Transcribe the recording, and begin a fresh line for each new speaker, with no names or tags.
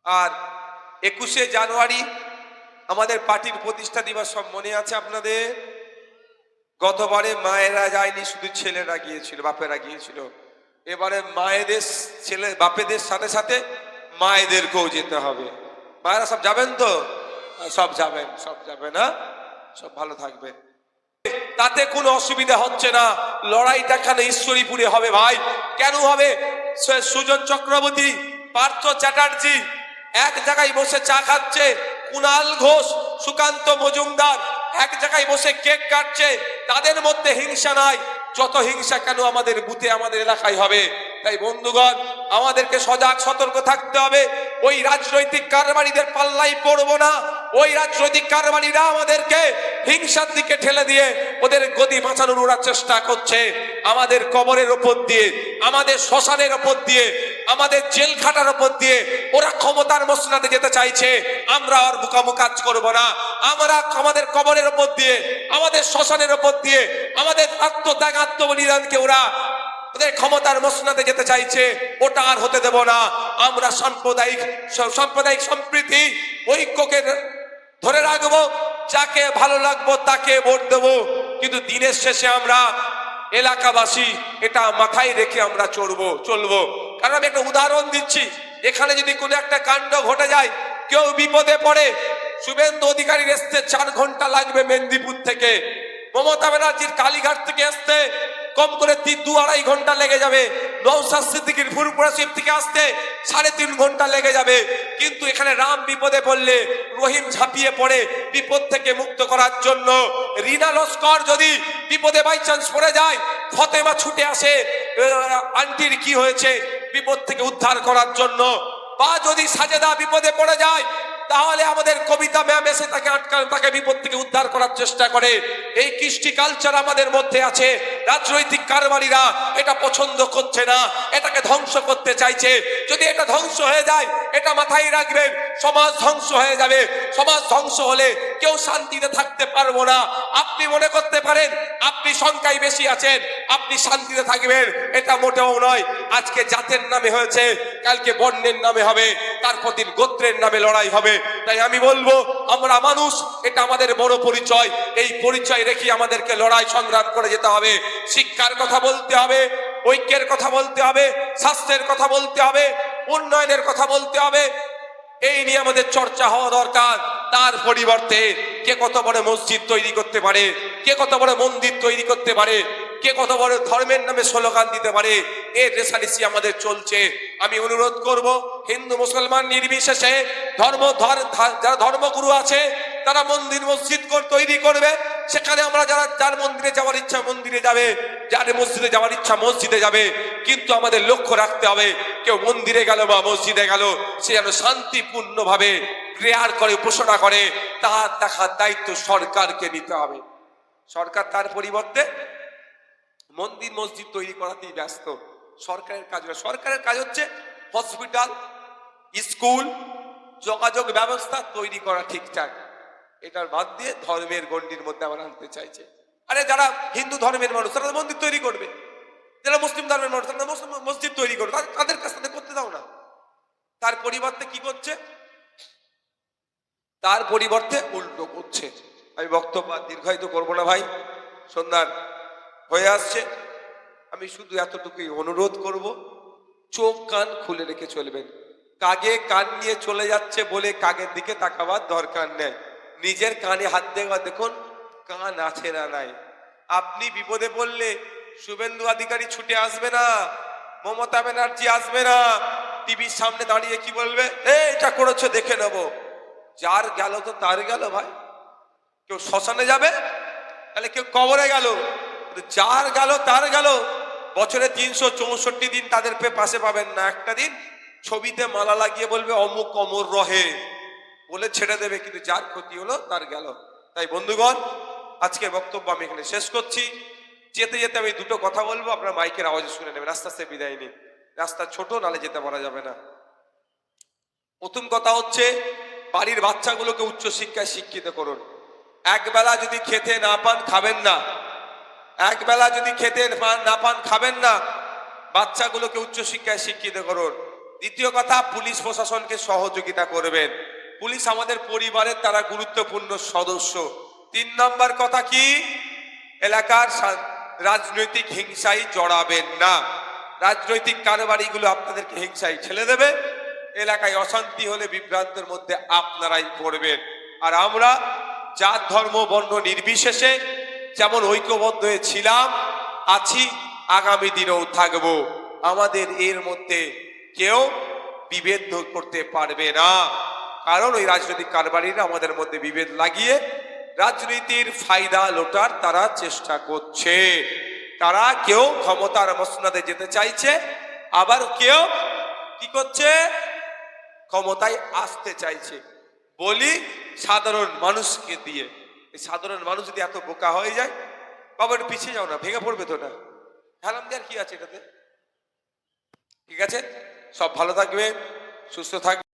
আর 21শে জানুয়ারি আমাদের পার্টির প্রতিষ্ঠা দিবস, সব মনে আছে আপনাদের? গতবারে মায়েরা যায়নি, শুধু ছেলেরা গিয়েছিল, বাপেরা গিয়েছিল। এবারে মায়েদের ছেলে বাপেদের সাথে সাথে মায়েদেরকেও যেতে হবে। মায়েরা সব যাবেন তো? সব যাবেন, সব যাবেন, হ্যাঁ, সব ভালো থাকবে, তাতে কোনো অসুবিধা হচ্ছে না। লড়াইটা এখানে ঈশ্বরীপুরে হবে ভাই। কেন হবে? সুজন চক্রবর্তী, পার্থ চ্যাটার্জি এক জায়গায় বসে চা খাচ্ছে, কুণাল ঘোষ, সুকান্ত মজুমদার এক জায়গায় বসে কেক কাটছে, তাদের মধ্যে হিংসা নাই। যত হিংসা কেন আমাদের বুথে, আমাদের এলাকায় হবে? তাই বন্ধুগণ, আমাদেরকে সজাগ সতর্ক থাকতে হবে। ওই রাজনৈতিক কারবারিদের পাল্লাই পড়বো না। ওই রাজনৈতিক কারবারিরা আমাদেরকে হিংসার দিকে ঠেলে দিয়ে ওদের গদি বাঁচানোর ওরা চেষ্টা করছে। আমাদের কবরের ওপর দিয়ে, আমাদের শ্মশানের ওপর দিয়ে, আমাদের জেল খাটার ওপর দিয়ে ওরা ক্ষমতার মসনাদে যেতে চাইছে। আমরা আর বোকামো কাজ করব না। আমরা আমাদের কবরের ওপর দিয়ে, আমাদের শ্মশানের ওপর দিয়ে, আমাদের আত্মত্যাগ আত্মবলিদানকে ওরা ওদের ক্ষমতার মসনাদে যেতে চাইছে, ওটা আর হতে দেব না। আমরা সাম্প্রদায়িক সম্প্রীতি ঐক্যকে ধরে রাখবো। যাকে ভালো লাগবো তাকে ভোট দেবো, কিন্তু দিনের শেষে আমরা এলাকাবাসী এটা মাথায় রেখে আমরা চলবো। কারণ আমি একটা উদাহরণ দিচ্ছি, এখানে যদি কোনো একটা কাণ্ড ঘটে যায়, কেউ বিপদে পড়ে, শুভেন্দু অধিকারীর আসতে 4 ঘন্টা লাগবে মেদিনীপুর থেকে, মমতা ব্যানার্জির কালীঘাট থেকে আসতে কম করে 2-2.5 ঘন্টা লেগে যাবে, নওশাদ সিদ্দিকীর ফুরপুরা শিব থেকে আসতে 3.5 ঘন্টা লেগে যাবে। কিন্তু এখানে রাম বিপদে পড়লে রহিম ঝাঁপিয়ে পড়ে বিপদ থেকে মুক্ত করার জন্য। রিনা লস্কর যদি বিপদে বাই চান্স পড়ে যায়, ফতেমা ছুটে আসে আন্টির কি হয়েছে বিপদ থেকে উদ্ধার করার জন্য। বা যদি সাজেদা বিপদে পড়ে যায়, তাহলে আমাদের কবিতা ম্যাম এসে তাকে বিপদ থেকে উদ্ধার করার চেষ্টা করে। এই কৃষ্টি কালচার আমাদের মধ্যে আছে। রাজনৈতিক কারবারিরা এটা পছন্দ করছে না, এটাকে ধ্বংস করতে চাইছে। যদি এটা ধ্বংস হয়ে যায়, এটা মাথায় রাখবেন, সমাজ ধ্বংস হয়ে যাবে। সমাজ ধ্বংস হলে কেউ শান্তিতে থাকতে পারবো না। আপনি মনে করতে পারেন আপনি সংখ্যায় বেশি আছেন, আপনি শান্তিতে থাকবেন, এটা মোটেও নয়। আজকে জাতের নামে হয়েছে, কালকে বর্ণের নামে হবে, তারপর দিন গোত্রের নামে লড়াই হবে। তাই আমি বলবো, আমরা মানুষ, এটা আমাদের বড় পরিচয়। এই পরিচয় রেখে আমাদেরকে লড়াই সংগ্রাম করে যেতে হবে। শিক্ষার কথা বলতে হবে, ঐক্যের কথা বলতে হবে, স্বাস্থ্যের কথা বলতে হবে, উন্নয়নের কথা বলতে হবে। এই নিয়ে আমাদের চর্চা হওয়া দরকার। তার পরিবর্তে কে কত বড় মসজিদ তৈরি করতে পারে, কে কত বড় মন্দির তৈরি করতে পারে, কে কত বড় ধর্মের নামে স্লোগান দিতে পারে, এর রেশারেশি আমাদের চলছে। আমি অনুরোধ করব, হিন্দু মুসলমান নির্বিশেষে যারা ধর্মগুরু আছে তারা মন্দির মসজিদ তৈরি করবে। সেখানে আমরা যার মন্দিরে যাওয়ার ইচ্ছা মন্দিরে যাবে, যার মসজিদে যাওয়ার ইচ্ছা মসজিদে যাবে। কিন্তু আমাদের লক্ষ্য রাখতে হবে, কেউ মন্দিরে গেল বা মসজিদে গেল, সে যেন শান্তিপূর্ণভাবে প্রেয়ার করে, উপাসনা করে। তার দেখার দায়িত্ব সরকারকে নিতে হবে। সরকার তার পরিবর্তে মন্দির মসজিদ তৈরি করাতেই ব্যস্ত। সরকারের কাজ সরকারের কাজ হচ্ছে হসপিটাল, স্কুল, যোগাযোগ ব্যবস্থা তৈরি করা ঠিকঠাক। এটার বাদ দিয়ে ধর্মের গণ্ডির মধ্যে আবার আনতে চাইছে। আরে যারা হিন্দু ধর্মের মানুষ তারা মন্দির তৈরি করবে, যারা মুসলিম ধর্মের মানুষ তারা মসজিদ তৈরি করবে, তাদের কাছ থেকে করতে দাও না। তার পরিবর্তে কি করছে? তার পরিবর্তে উল্টো করছে। আমি বক্তব্য দীর্ঘায়িত করবো না ভাই, সন্ধ্যার হয়ে আসছে। আমি শুধু এতটুকুই অনুরোধ করব, চোখ কান খুলে রেখে চলবেন। কাগে কান নিয়ে চলে যাচ্ছে বলে কাগের দিকে তাকাবার দরকার নেই। নিজের কানে হাত দেওয়া, দেখুন কান আছে না নাই। আপনি বিপদে পড়লে শুভেন্দু অধিকারী ছুটে আসবে না, মমতা ব্যানার্জি আসবে না, টিভির সামনে দাঁড়িয়ে কি বলবে, এটা করেছো দেখে নেবো। যার গেল তো তার গেল ভাই। কেউ শ্মশানে যাবে, তাহলে কেউ কবরে গেল, যার গেল তার গেল। বছরে 364 দিন তাদের পাশে পাবেন না। একটা দিন ছবিতে মালা লাগিয়ে বলবে অমুক অমর রহে, বলে ছেড়ে দেবে, কিন্তু যার ক্ষতি হলো তার গেল। তাই বন্ধুগণ, আজকের বক্তব্য আমি এখানে শেষ করছি। যেতে যেতে আমি দুটো কথা বলবো, আপনারা মাইকের আওয়াজে শুনে নেবেন। আস্তে আস্তে বিদায় নিন, রাস্তা ছোট, নালে যেতে পারা যাবে না। প্রথম কথা হচ্ছে, বাড়ির বাচ্চাগুলোকে উচ্চ শিক্ষায় শিক্ষিত করুন। একবেলা যদি খেতে না পান খাবেন না, একবেলা যদি খেতে না পান খাবেন না। বাচ্চাগুলোকে উচ্চ শিক্ষায় শিক্ষিত করুন। দ্বিতীয় কথা, পুলিশ প্রশাসনকে সহযোগিতা করবেন। পুলিশ আমাদের পরিবারের তারা গুরুত্বপূর্ণ সদস্য। 3 নম্বর কথা কি, এলাকার রাজনৈতিক হিংসায় জড়াবেন না। রাজনৈতিক কারবারিগুলো আপনাদেরকে হিংসায় ঠেলে দেবে। এলাকায় অশান্তি হলে বিভ্রান্তের মধ্যে আপনারাই পড়বেন। আর আমরা জাত ধর্ম বর্ণ নির্বিশেষে যেমন ঐক্যবদ্ধ হয়ে ছিলাম, আছি, আগামী দিনেও থাকব। আমাদের এর মধ্যে কেউ বিভেদ করতে পারবে না, কারণ ওই রাজনৈতিক কারবারিরা আমাদের মধ্যে বিভেদ লাগিয়ে রাজনীতির ফায়দা লোটার তারা চেষ্টা করছে। তারা কেউ ক্ষমতার মসনদে যেতে চাইছে, আবার কেউ কি করছে, ক্ষমতায় আসতে চাইছে। বলি সাধারণ মানুষকে দিয়ে। এই সাধারণ মানুষ যদি এত বোকা হয়ে যায়, বাবা একটু পিছিয়ে যাও না, ভেঙে পড়বে তো না। হেলাম দেওয়ার কি আছে এটাতে? ঠিক আছে, সব ভালো থাকবে, সুস্থ থাকবে।